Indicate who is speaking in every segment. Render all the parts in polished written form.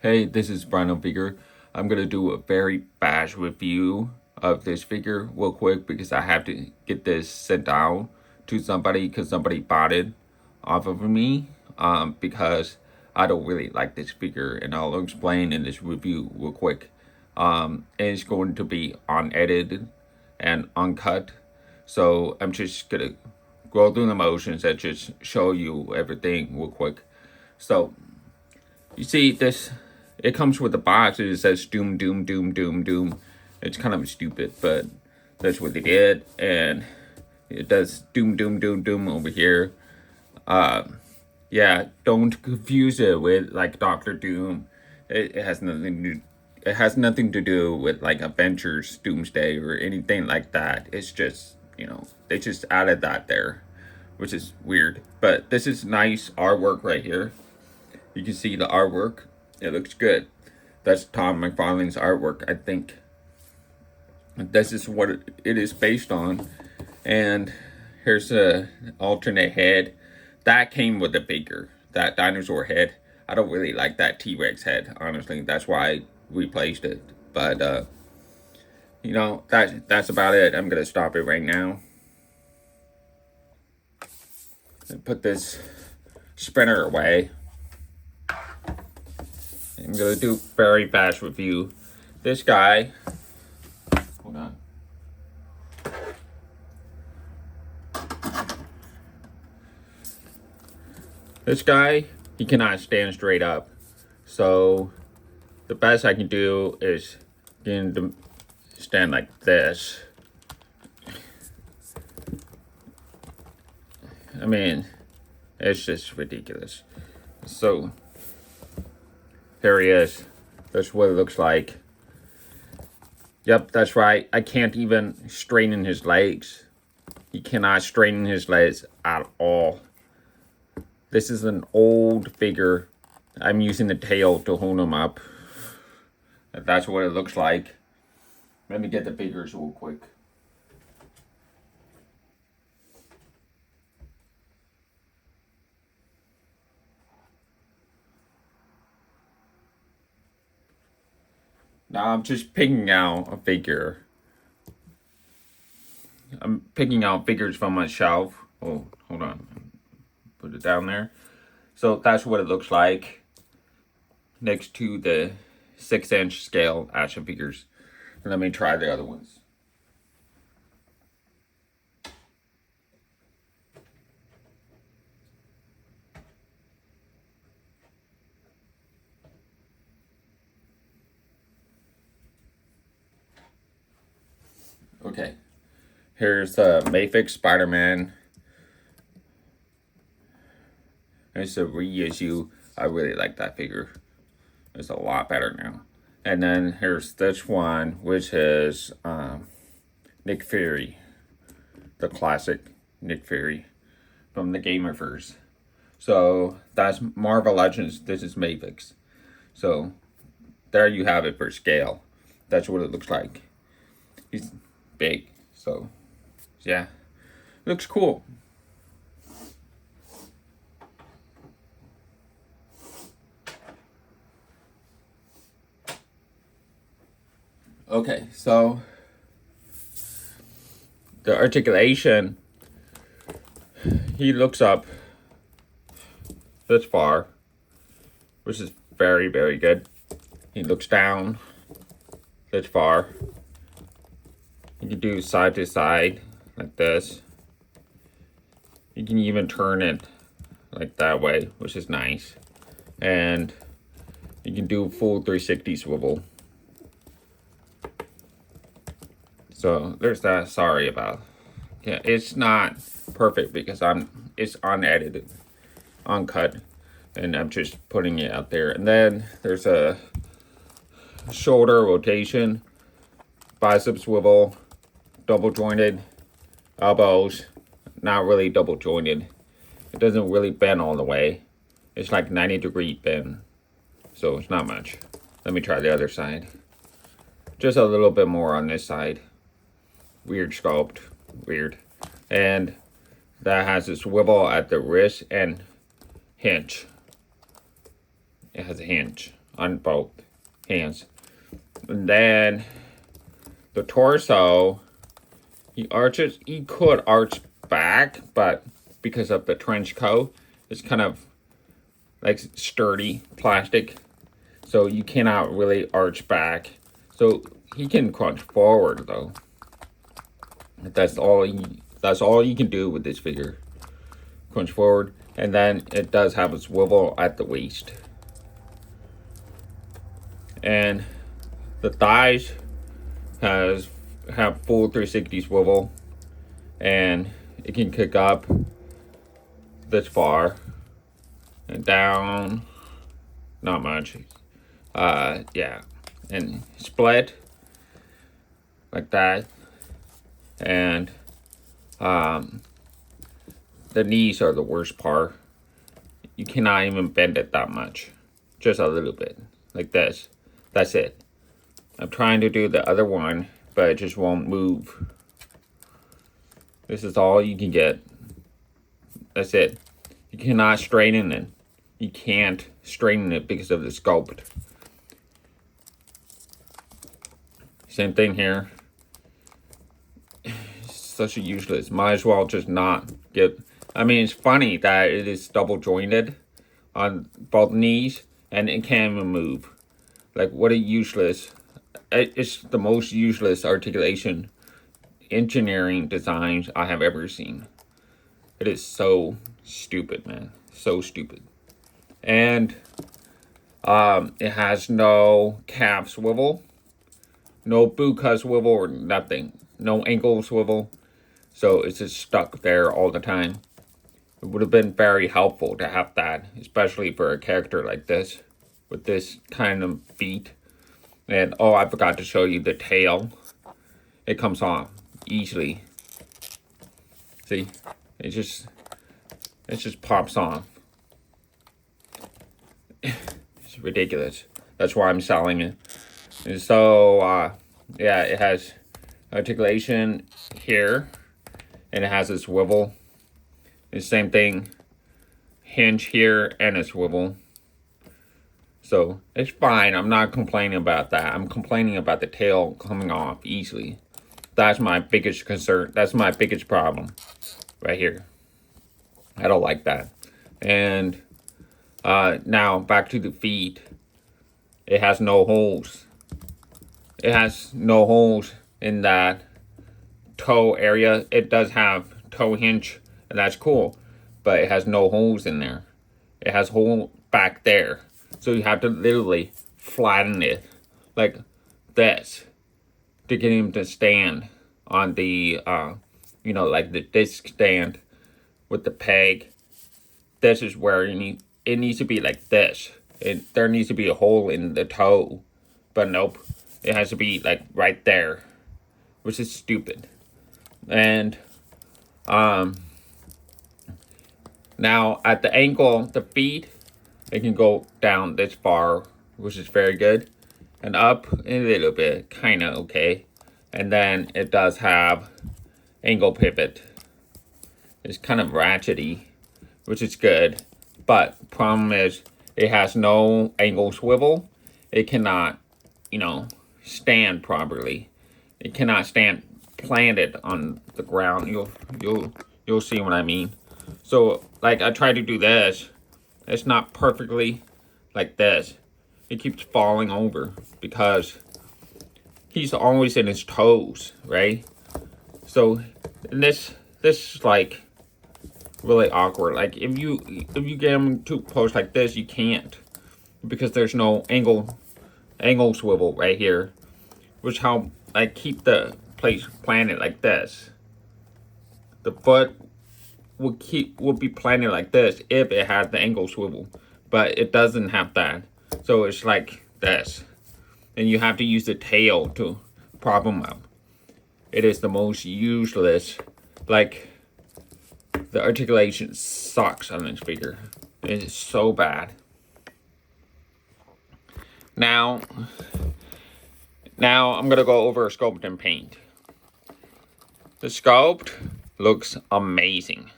Speaker 1: Hey, this is Brandon Figure. I'm gonna do a very fast review of this figure real quick because I have to get this sent out to somebody because somebody bought it off of me because I don't really like this figure, and I'll explain in this review real quick. It's going to be unedited and uncut, so I'm just gonna go through the motions and just show you everything real quick. So you see this, it comes with a box and it says doom, doom, doom, doom, doom. It's kind of stupid, but that's what they did. And it does doom, doom, doom, doom over here. Yeah, don't confuse it with like Doctor Doom. It has nothing to it has nothing to do with like Avengers Doomsday or anything like that. It's just, they just added that there, which is weird. But this is nice artwork right here. You can see the artwork. It looks good. That's Tom McFarlane's artwork, I think. This is what it is based on. And here's a alternate head. That came with the figure. That dinosaur head. I don't really like that T-Rex head, honestly. That's why I replaced it. But, that's about it. I'm going to stop it right now. And put this spinner away. I'm gonna do very fast review. This guy, hold on. This guy, he cannot stand straight up. So the best I can do is get him to stand like this. I mean, it's just ridiculous. So here he is. That's what it looks like. Yep, that's right. I can't even straighten his legs. He cannot straighten his legs at all. This is an old figure. I'm using the tail to hold him up. That's what it looks like. Let me get the figures real quick. Now I'm just picking out a figure. I'm picking out figures from my shelf. Oh, hold on. Put it down there. So that's what it looks like next to the 6-inch scale action figures. Let me try the other ones. Okay, here's Mayfix Spider-Man. It's a reissue. I really like that figure. It's a lot better now. And then here's this one, which is Nick Fury, the classic Nick Fury from the Gamerverse. So that's Marvel Legends. This is Mayfix. So there you have it for scale. That's what it looks like. He's big, so yeah, looks cool. Okay, so the articulation, he looks up this far, which is very, very good. He looks down this far. You can do side to side like this. You can even turn it like that way, which is nice. And you can do full 360 swivel. So there's that. Sorry about. Yeah, it's not perfect because it's unedited, uncut, and I'm just putting it out there. And then there's a shoulder rotation, bicep swivel, double jointed, elbows, not really double jointed. It doesn't really bend all the way. It's like 90-degree bend, so it's not much. Let me try the other side. Just a little bit more on this side. Weird sculpt, weird. And that has a swivel at the wrist and hinge. It has a hinge. on both hands. And then the torso, he could arch back, but because of the trench coat, it's kind of like sturdy plastic, so you cannot really arch back. So he can crunch forward though. That's all you can do with this figure. Crunch forward, and then it does have a swivel at the waist. And the thighs have full 360 swivel, and it can kick up this far and down, not much. Yeah, and split like that. And the knees are the worst part. You cannot even bend it that much, just a little bit, like this. That's it. I'm trying to do the other one, but it just won't move. This is all you can get. That's it. You cannot straighten it. You can't straighten it because of the sculpt. Same thing here. It's such a useless. Might as well just not get. I mean, it's funny that it is double jointed on both knees and it can't even move. Like, what a useless. It's the most useless articulation engineering designs I have ever seen. It is so stupid, man. So stupid. And it has no calf swivel, no boot cut swivel or nothing, no ankle swivel. So it's just stuck there all the time. It would have been very helpful to have that, especially for a character like this, with this kind of feet. And oh, I forgot to show you the tail. It comes off easily. See, it just pops off. It's ridiculous. That's why I'm selling it. And so yeah, it has articulation here, and it has a swivel. The same thing, hinge here and a swivel. So it's fine. I'm not complaining about that. I'm complaining about the tail coming off easily. That's my biggest concern. That's my biggest problem right here. I don't like that. And now back to the feet. It has no holes. It has no holes in that toe area. It does have toe hinge, and that's cool, but it has no holes in there. It has hole back there, so you have to literally flatten it like this to get him to stand on the like the disc stand with the peg. This is where it needs to be like this. There needs to be a hole in the toe, but nope, it has to be like right there, which is stupid. And now at the ankle, the feet, it can go down this far, which is very good, and up a little bit, kind of okay. And then it does have ankle pivot. It's kind of ratchety, which is good, but problem is it has no ankle swivel. It cannot, stand properly. It cannot stand planted on the ground. You'll see what I mean. So like I try to do this. It's not perfectly like this. It keeps falling over because he's always in his toes, right? So this is like really awkward. Like if you get him to pose like this, you can't, because there's no angle swivel right here, which help like keep the place planted like this. The foot will be planted like this if it had the angle swivel, but it doesn't have that. So it's like this, and you have to use the tail to prop them up. It is the most useless. Like, the articulation sucks on this figure. It is so bad. Now I'm gonna go over sculpt and paint. The sculpt looks amazing.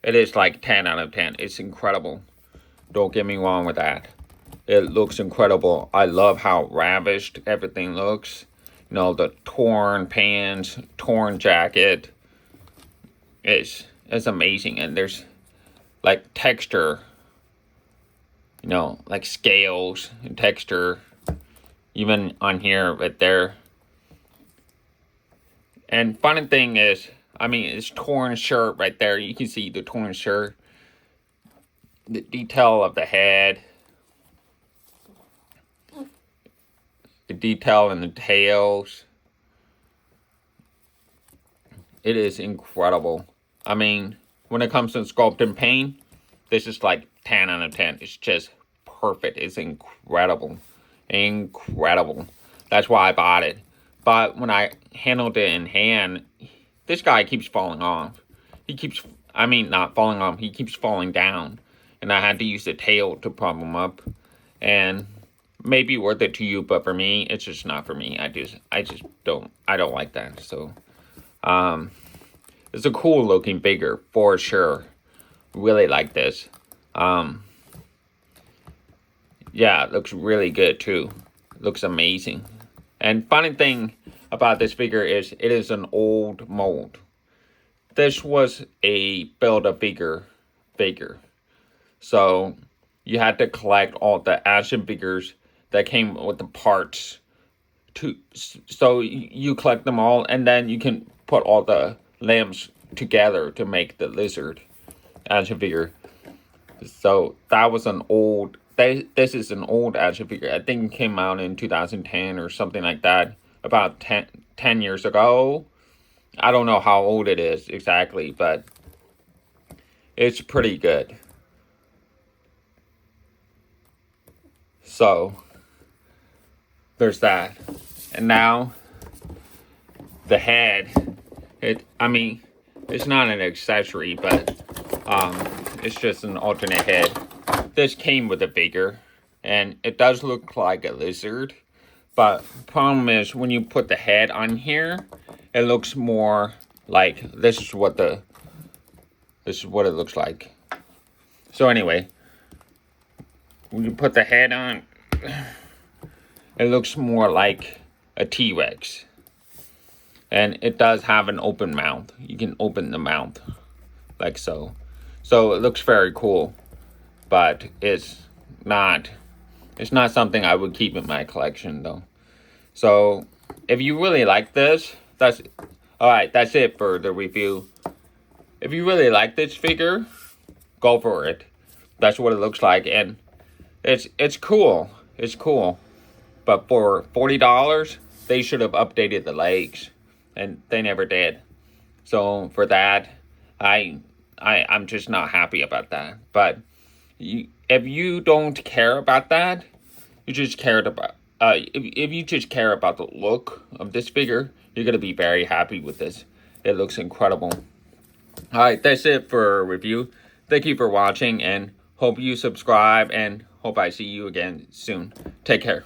Speaker 1: It is like 10 out of 10. It's incredible. Don't get me wrong with that. It looks incredible. I love how ravished everything looks. You know, the torn pants, torn jacket. It's amazing. And there's like texture, you know, like scales and texture. Even on here, right there. And funny thing is, I mean, it's torn shirt right there. You can see the torn shirt. The detail of the head. The detail in the tails. It is incredible. I mean, when it comes to sculpting paint, this is like 10 out of 10. It's just perfect. It's incredible. Incredible. That's why I bought it. But when I handled it in hand, this guy keeps falling off. Not falling off. He keeps falling down. And I had to use the tail to prop him up. And maybe worth it to you, but for me, it's just not for me. I don't like that. So, it's a cool looking figure for sure. Really like this. Yeah, it looks really good too. Looks amazing. And funny thing about this figure is it is an old mold. This was a Build-A-Figure figure. So you had to collect all the action figures that came with the parts. So you collect them all, and then you can put all the limbs together to make the lizard action figure. So that was an old... This is an old action figure. I think it came out in 2010 or something like that. About 10 years ago. I don't know how old it is exactly, but it's pretty good. So, there's that. And now, the head. It's not an accessory, but it's just an alternate head. This came with a figure, and it does look like a lizard, but problem is when you put the head on here, it looks more like this is what it looks like. So anyway, when you put the head on, it looks more like a T-Rex, and it does have an open mouth. You can open the mouth like so. So it looks very cool. But it's not something I would keep in my collection though. So if you really like this, that's it for the review. If you really like this figure, go for it. That's what it looks like, and it's cool. It's cool. But for $40, they should have updated the legs, and they never did. So for that, I'm just not happy about that. But if you don't care about that, you just cared about if you just care about the look of this figure, you're gonna be very happy with this. It looks incredible. All right, that's it for a review. Thank you for watching, and hope you subscribe, and hope I see you again soon. Take care.